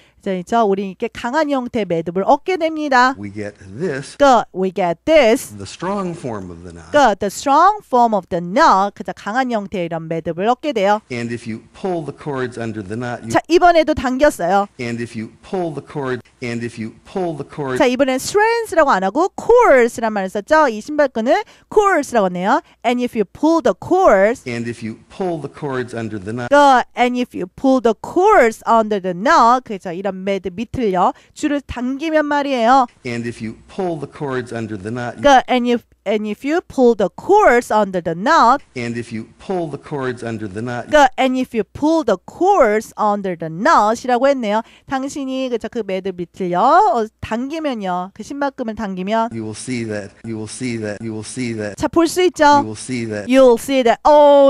자, 우리 이렇게 강한 형태의 매듭을 얻게 됩니다. we get this. Go, we get this. The strong form of the knot. Go, the strong form of the knot. 그죠, 강한 형태의 이런 매듭을 얻게 돼요. And if you pull the cords under the knot, you, 자, 이번에도 당겼어요. and if you pull the cord, and if you pull the cord, 자, 이번엔 strands라고 안 하고 cors라는 말을 썼죠. 이 신발끈을 cors라고 하네요. And if you pull the cords, and if you pull the cords under the knot, go, and if you pull the cords under the knot, 그죠, 이런 매듭 밑을요, 줄을 당기면 말이에요. and if you pull the cords under the knot, you, go, and if you pull the cords under the knot, and if you pull the cords under the knot, go, and if you pull the cords under the knot이라고 했네요. 당신이 그죠, 그 매듭 밑을요, 당기면요, 그 신발끈을 당기면, you will see that, you will see that, you will see that, 자, 볼 수 you 있죠. will see that. You'll see that.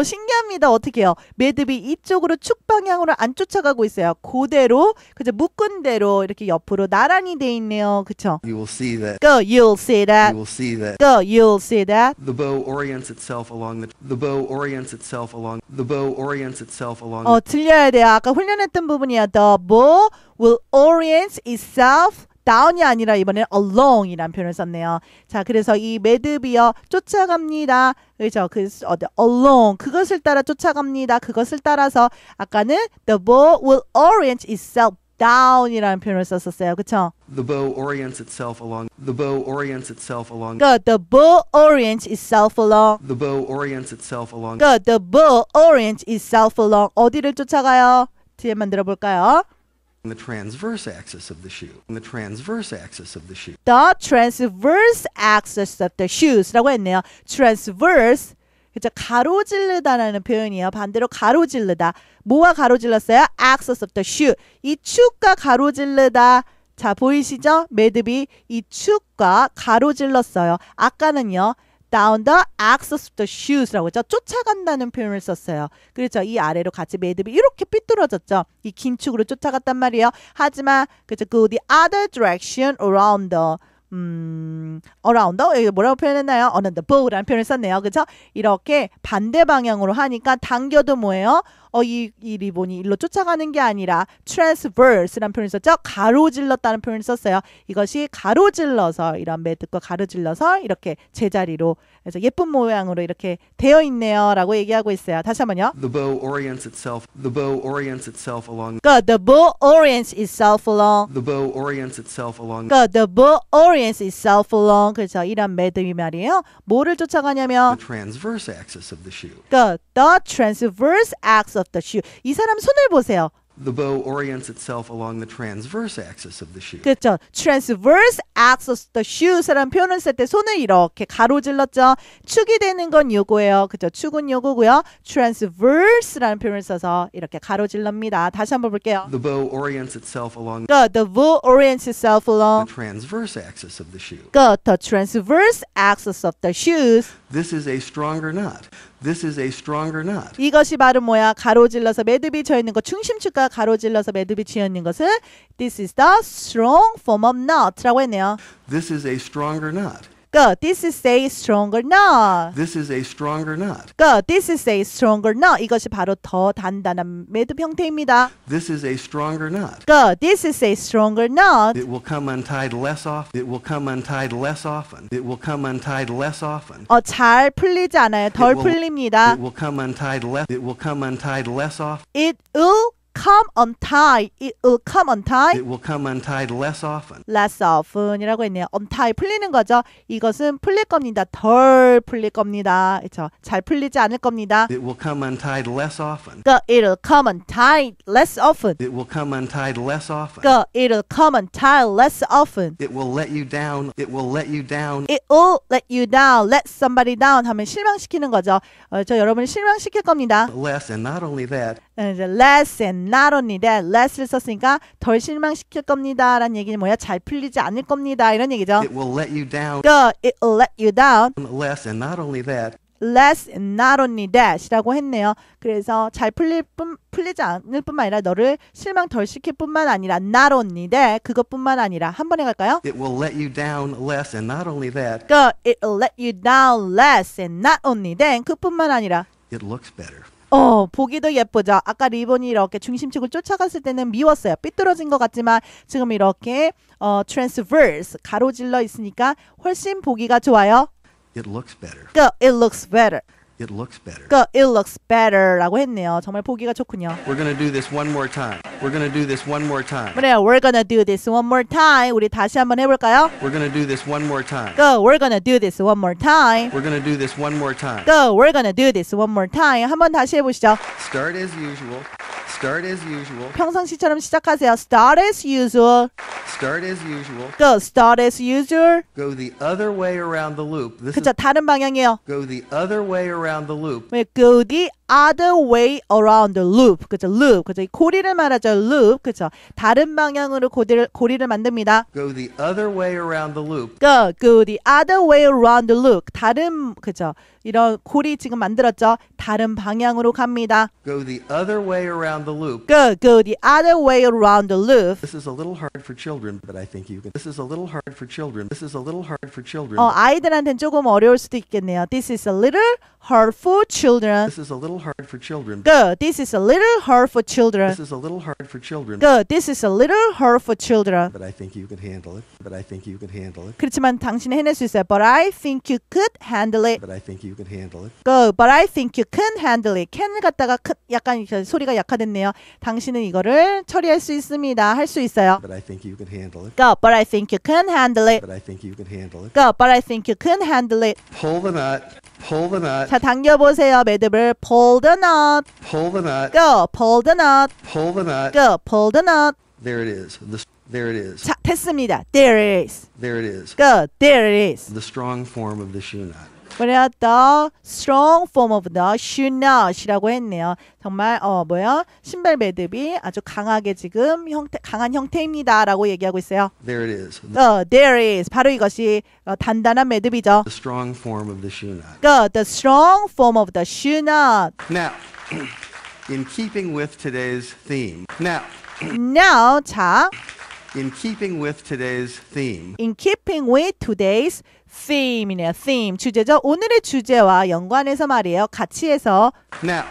신기합니다. 어떻게 해요? 매듭이 이쪽으로 축 방향으로 안 쫓아가고 있어요. 그대로, 그죠? 묶은 대로 이렇게 옆으로 나란히 돼 있네요. 그쵸? You will see that. Go, you'll see that. You will see that. Go, you'll see that. The bow orients itself along the bow orients itself along the bow orients itself along 들려야 돼요. 아까 훈련했던 부분이야. The bow will orient itself down이 아니라 이번엔 along이라는 표현을 썼네요. 자, 그래서 이 매듭이요, 쫓아갑니다. 그렇죠? along, 그것을 따라 쫓아갑니다. 그것을 따라서 아까는 the bow will orient itself down이라는 표현을 썼었어요. 그렇죠? the bow orients itself along the bow orients itself along Good. The bow orients itself along. the bow orients itself along Good. The bow orients itself along. 어디를 쫓아가요? 뒤에 만들어 볼까요? the transverse axis of the shoe. The transverse axis of the shoe. The transverse axis of the shoes라고 했네요. transverse, 그죠? 가로질르다라는 표현이에요. 반대로 가로질르다. 뭐와 가로질렀어요? axis of the shoe. 이 축과 가로질르다. 자, 보이시죠? 매듭이 이 축과 가로질렀어요. 아까는요, down the axis of the shoes라고 했죠. 쫓아간다는 표현을 썼어요. 그렇죠. 이 아래로 같이 매듭이 이렇게 삐뚤어졌죠. 이 긴 축으로 쫓아갔단 말이에요. 하지만 그렇죠. Go the other direction around the around the 뭐라고 표현했나요? on the bow라는 표현을 썼네요. 그렇죠? 이렇게 반대 방향으로 하니까 당겨도 뭐예요? 이 리본이 일로 쫓아가는 게 아니라 transverse라는 표현을 썼죠. 가로질렀다는 표현을 썼어요. 이것이 가로질러서 이런 매듭과 가로질러서 이렇게 제자리로 그래서 예쁜 모양으로 이렇게 되어 있네요. 라고 얘기하고 있어요. 다시 한번요. The bow orients itself along Good. The bow orients itself along. the bow orients itself along Good. The bow orients itself along. 그래서 이런 매듭이 말이에요. 뭐를 쫓아가냐면 the transverse axis of the shoe. the transverse axis of the shoe. 이 사람 손을 보세요. The bow orients itself along the transverse axis of the shoe. 그렇죠. transverse axis of the shoes라는 표현을 쓸 때 손을 이렇게 가로질렀죠. 축이 되는 건 요거예요. 그렇죠. 축은 요거고요. transverse라는 표현을 써서 이렇게 가로질릅니다. 다시 한번 볼게요. The bow orients itself along The bow orients itself along the transverse axis of the shoe. the transverse axis of the shoes. This is a stronger knot. This is a stronger knot. 이것이 바로 뭐야? 가로질러서 매듭이 져 있는 것, 중심축과 가로질러서 매듭이 지어 있는 것을 This is the strong form of knot라고 했네요. This is a stronger knot. This is a stronger knot. This is a stronger knot. This is a stronger knot. 이것이 바로 더 단단한 매듭 형태입니다. This is a stronger knot. This is a stronger knot. It will come untied less often. It will come untied less often. It will come untied less often. 잘 풀리지 않아요. 덜 풀립니다. It will come untied less. It will come untied less often. It will come untied. It will come untied. It will come untied less often. less often이라고 했네요. untie 풀리는 거죠. 이것은 풀릴 겁니다. 덜 풀릴 겁니다. 그렇죠. 잘 풀리지 않을 겁니다. It will come untied less often. It will come untied less often. It will come untied less often. It will come untied less often. It will let you down. It will let you down. It will let you down. Let somebody down 하면 실망시키는 거죠. 저 여러분을 실망시킬 겁니다. Less, and not only that. 이제 less and not only that. less를 썼으니까 덜 실망시킬 겁니다. 라는 얘기는 뭐야? 잘 풀리지 않을 겁니다. 이런 얘기죠. It will let you down. It will let you down. Less, and not only that. less and not only that이라고 했네요. 그래서 잘 풀리지 않을 뿐만 아니라 너를 실망 덜 시킬 뿐만 아니라 not only that 그것뿐만 아니라 한 번에 갈까요? It will let you down less, and not only that. It will let you down less and not only that 그뿐만 아니라 It looks better. 보기도 예쁘죠. 아까 리본이 이렇게 중심축을 쫓아갔을 때는 미웠어요. 삐뚤어진 것 같지만 지금 이렇게 transverse 가로질러 있으니까 훨씬 보기가 좋아요. It looks better. It looks better. It looks better. It looks better라고 했네요. 정말 보기가 좋군요. We're going to do this one more time. We're going to do this one more time. 그래요. We're gonna do this one more time. 우리 다시 한번 해볼까요? We're going to do this one more time. We're gonna do this one more time. We're going to do this one more time. We're gonna do this one more time. 한번 다시 해보시죠. Start as usual. Start as usual. 평상시처럼 시작하세요. Start as usual. Start as usual. Start as usual. Go the other way around the loop. This 그쵸, 다른 방향이에요. Go the other way around the loop. Go the other way around the loop. 그죠, loop. 그죠, 이 고리를 말하죠. loop. 그죠, 다른 방향으로 고리를 만듭니다. Go the other way around the loop. Go the other way around the loop. 다른, 그죠, 이런 고리 지금 만들었죠. 다른 방향으로 갑니다. Go the other way around the loop. Go the other way around the loop. This is a little hard for children, but I think you can. This is a little hard for children. This is a little hard for children. 아이들한테는 조금 어려울 수도 있겠네요. This is a little hard for children. This is a little hard for children. This is a little hard for children. This is a little hard for children. This is a little hard for children. But I think you can handle it. But I think you can handle it. 그렇지만 당신이 해낼 수 있어요. But I think you could handle it. But I think you can handle it. But I think you can handle it. can을 갖다가 약간 소리가 약화됐네요. 당신은 이거를 처리할 수 있습니다. 할 수 있어요. But I think you can handle it. But I think you can handle it. But I think you can handle it. But I think you can handle it. Pull the nut. Pull the nut. 자, 당겨보세요. 매듭을 pull the knot. Pull the nut. Pull the knot. Pull the nut. Pull the knot. There it is. There it is. 자, 됐습니다. There it is. There it is. There it is. The strong form of the shoe knot. 그래야 the strong form of the shoe knot이라고 했네요. 정말 신발 매듭이 아주 강하게 지금 강한 형태입니다라고 얘기하고 있어요. There it is. There it is. 바로 이것이 단단한 매듭이죠. The strong form of the shoe knot. The strong form of the shoe knot. Now, in keeping with today's theme. Now, 자, in keeping with today's theme. In keeping with today's theme이네요. theme 주제죠. 오늘의 주제와 연관해서 말이에요. 같이 해서. Now,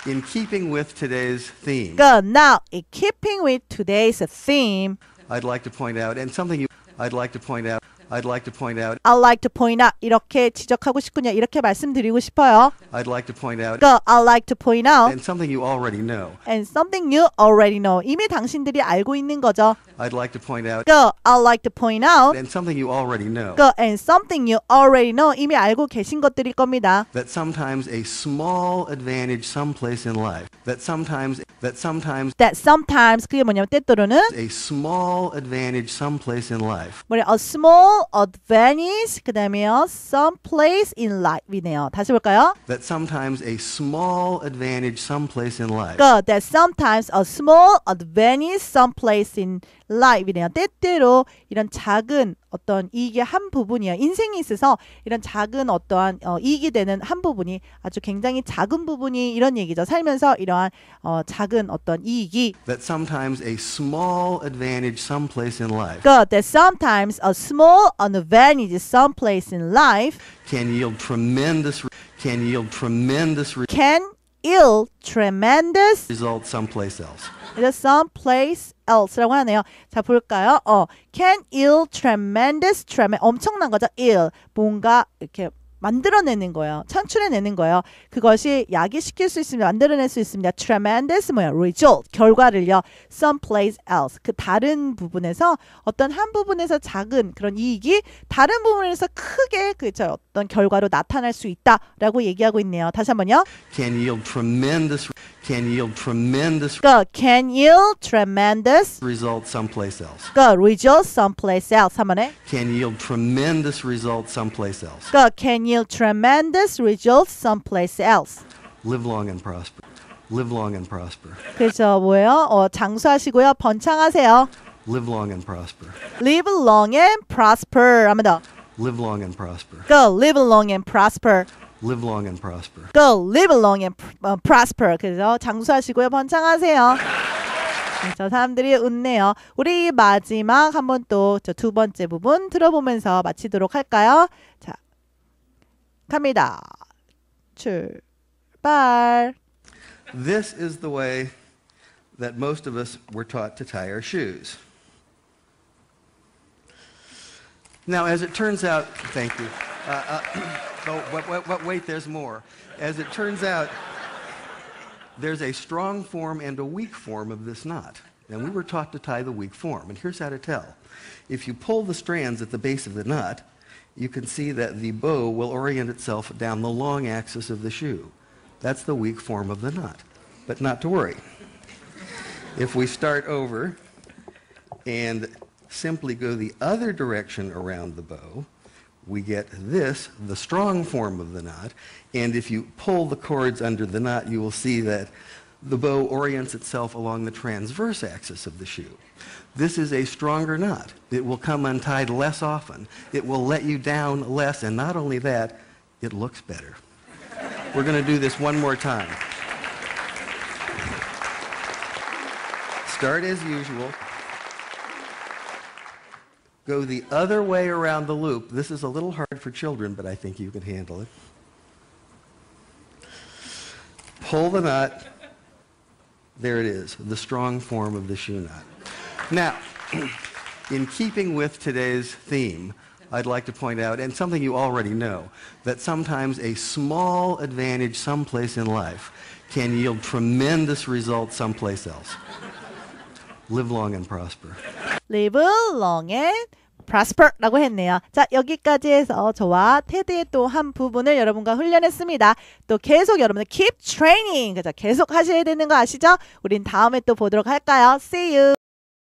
in keeping with today's theme. Now, in keeping with today's theme. I'd like to point out, and something I'd like to point out. I'd like to point out. I'd like to point out. 이렇게 지적하고 싶군요. 이렇게 말씀드리고 싶어요. I'd like to point out. 그 I'd like to point out. And something you already know. And something you already know. 이미 당신들이 알고 있는 거죠. I'd like to point out. 그 I'd like to point out. And something you already know. 그 and something you already know. 이미 알고 계신 것들일 겁니다. That sometimes a small advantage someplace in life. That sometimes 그게 뭐냐면 때때로는 a small advantage someplace in life. 뭐래? A small advantage 그다음에요. Someplace in life이네요. 다시 볼까요? That sometimes a small advantage someplace in life. 그 that sometimes a small advantage someplace in life이네요. 때때로 이런 작은 어떤 이익의 한 부분이에요. 인생에 있어서 이런 작은 어떠한 이익이 되는 한 부분이 아주 굉장히 작은 부분이 이런 얘기죠. 살면서 이러한 작은 어떤 이익이 That sometimes a small advantage someplace in life. That sometimes a small advantage someplace in life can yield tremendous results someplace else. someplace else라고 하네요. 자 볼까요? Can yield tremendous 엄청난 거죠. yield 뭔가 이렇게 만들어내는 거예요. 창출해내는 거예요. 그것이 야기시킬 수 있습니다. 만들어낼 수 있습니다. Tremendous 뭐야? Result 결과를요. Someplace else 그 다른 부분에서 어떤 한 부분에서 작은 그런 이익이 다른 부분에서 크게 그쵸 어떤 결과로 나타날 수 있다라고 얘기하고 있네요. 다시 한번요. Can yield tremendous results someplace else. Result someplace else 한 번에. Can yield tremendous results someplace else. Can yield tremendous results someplace else. Live long and prosper. Live long and prosper. 그래서 뭐예요? 장수하시고요. 번창하세요. Live long and prosper. Live long and prosper. 한번 더. Live long and prosper. Live long and prosper. Live long and prosper. Live long and prosper. 그래서 장수하시고요. 번창하세요. 그래서 사람들이 웃네요. 우리 마지막 한번 또 두 번째 부분 들어보면서 마치도록 할까요? 자, 갑니다. 출발. This is the way that most of us were taught to tie our shoes. Now, as it turns out, thank you. Wait, there's more. As it turns out, there's a strong form and a weak form of this knot. And we were taught to tie the weak form. And here's how to tell. If you pull the strands at the base of the knot, you can see that the bow will orient itself down the long axis of the shoe. That's the weak form of the knot. But not to worry. If we start over and simply go the other direction around the bow, we get this, the strong form of the knot. And if you pull the cords under the knot, you will see that the bow orients itself along the transverse axis of the shoe. This is a stronger knot. It will come untied less often. It will let you down less, and not only that, it looks better. We're going to do this one more time. Start as usual. Go the other way around the loop. This is a little hard for children, but I think you can handle it. Pull the knot. There it is, the strong form of the shoe knot. Now, in keeping with today's theme, I'd like to point out, and something you already know, that sometimes a small advantage someplace in life can yield tremendous results someplace else. Live long and prosper. Live long and prosper라고 했네요. 자, 여기까지 해서 저와 테드의 또 한 부분을 여러분과 훈련했습니다. 또 계속 여러분들 keep training. 그죠? 계속 하셔야 되는 거 아시죠? 우린 다음에 또 보도록 할까요? See you.